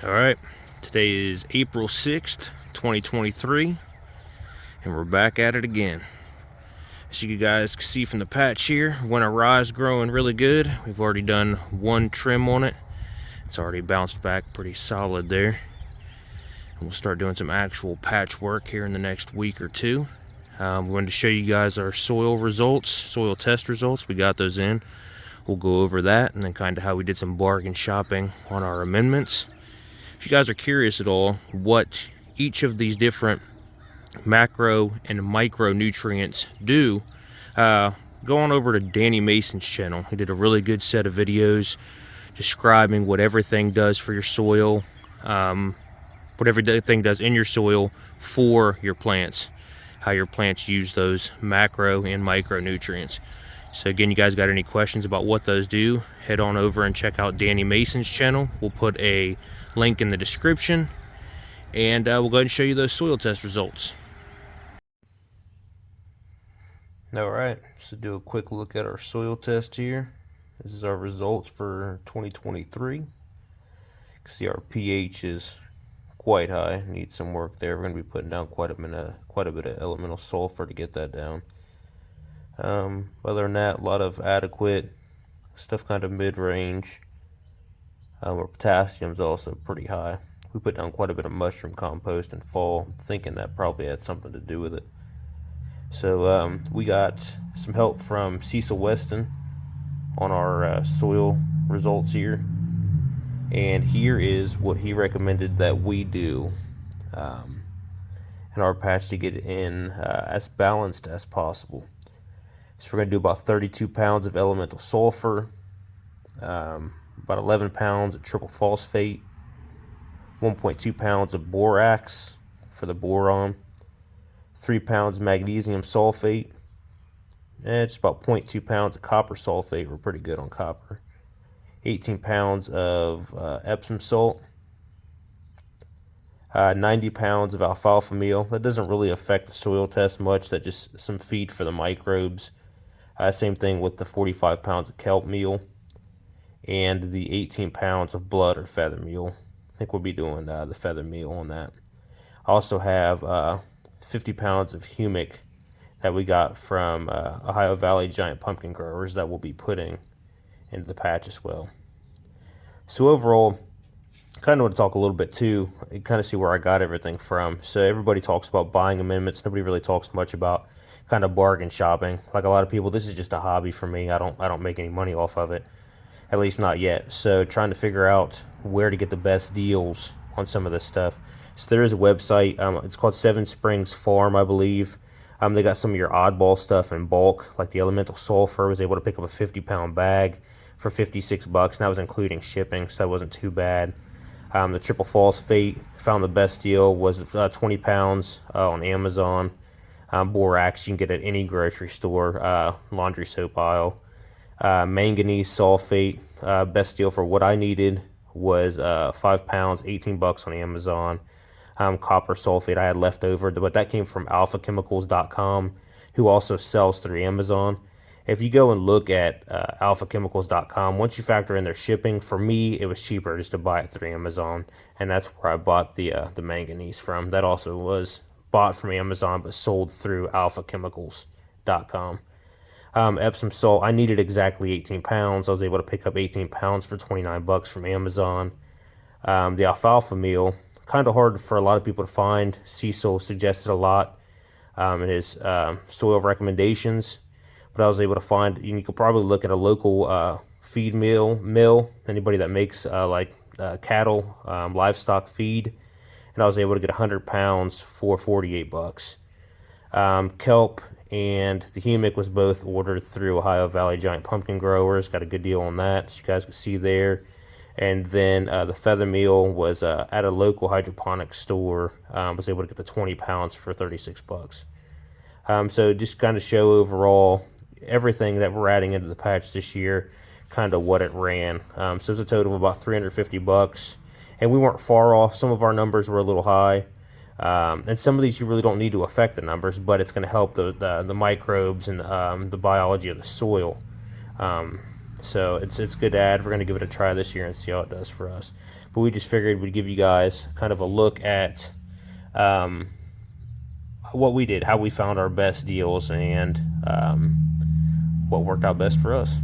All right, today is April 6th, 2023, and we're back at it again. As you guys can see from the patch here, winter rye is growing really good. We've already done one trim on it. It's already bounced back pretty solid there. And we'll start doing some actual patch work here in the next week or two. We wanted to show you guys our soil results, soil test results. We got those in. We'll go over that and then kind of how we did some bargain shopping on our amendments. If you guys are curious at all what each of these different macro and micronutrients do, go on over to Danny Mason's channel. He did a really good set of videos describing what everything does for your soil, what everything does in your soil for your plants, how your plants use those macro and micronutrients. So again, you guys got any questions about what those do, head on over and check out Danny Mason's channel. We'll put a link in the description, and we'll go ahead and show you those soil test results. All right, so do a quick look at our soil test here. This is our results for 2023. You can see our pH is quite high, needs some work there. We're going to be putting down quite a bit of elemental sulfur to get that down. Other than that, a lot of adequate stuff, kind of mid-range. Our potassium's also pretty high. We put down quite a bit of mushroom compost in fall, thinking that probably had something to do with it. So we got some help from Cecil Weston on our soil results here, and here is what he recommended that we do in our patch to get it in as balanced as possible. So we're going to do about 32 pounds of elemental sulfur, about 11 pounds of triple phosphate, 1.2 pounds of borax for the boron, 3 pounds of magnesium sulfate, and just about 0.2 pounds of copper sulfate. We're pretty good on copper. 18 pounds of Epsom salt, 90 pounds of alfalfa meal. That doesn't really affect the soil test much. That's just some feed for the microbes. Same thing with the 45 pounds of kelp meal and the 18 pounds of blood or feather meal. I think we'll be doing the feather meal on that. I also have 50 pounds of humic that we got from Ohio Valley Giant Pumpkin Growers that we'll be putting into the patch as well. So overall, kind of want to talk a little bit too, and kind of see where I got everything from. So everybody talks about buying amendments. Nobody really talks much about kind of bargain shopping. Like a lot of people, this is just a hobby for me. I don't make any money off of it, at least not yet. So trying to figure out where to get the best deals on some of this stuff. So there is a website. It's called Seven Springs Farm, I believe. They got some of your oddball stuff in bulk, like the elemental sulfur. I was able to pick up a 50-pound bag for $56, and that was including shipping, so that wasn't too bad. The triple phosphate, found the best deal was 20 pounds on Amazon. Borax you can get at any grocery store, laundry soap aisle. Manganese sulfate, best deal for what I needed was 5 pounds, $18 on Amazon. Copper sulfate I had left over, but that came from alphachemicals.com, who also sells through Amazon. If you go and look at alphachemicals.com, once you factor in their shipping, for me it was cheaper just to buy it through Amazon, and that's where I bought the manganese from. That also was bought from Amazon but sold through alphachemicals.com. Epsom salt, I needed exactly 18 pounds. I was able to pick up 18 pounds for $29 from Amazon. The alfalfa meal, kind of hard for a lot of people to find. Cecil suggested a lot in his soil recommendations, but I was able to find, you could probably look at a local feed mill, anybody that makes cattle, livestock feed, and I was able to get 100 pounds for $48. Kelp and the humic was both ordered through Ohio Valley Giant Pumpkin Growers. Got a good deal on that, so you guys can see there. And then the feather meal was at a local hydroponic store. Was able to get the 20 pounds for $36. So just kind of show overall everything that we're adding into the patch this year, kind of what it ran. So it's a total of about $350, and we weren't far off. Some of our numbers were a little high. And some of these you really don't need to affect the numbers, but it's going to help the microbes and the biology of the soil. So it's good to add. We're going to give it a try this year and see how it does for us. But we just figured we'd give you guys kind of a look at what we did, how we found our best deals, and what worked out best for us.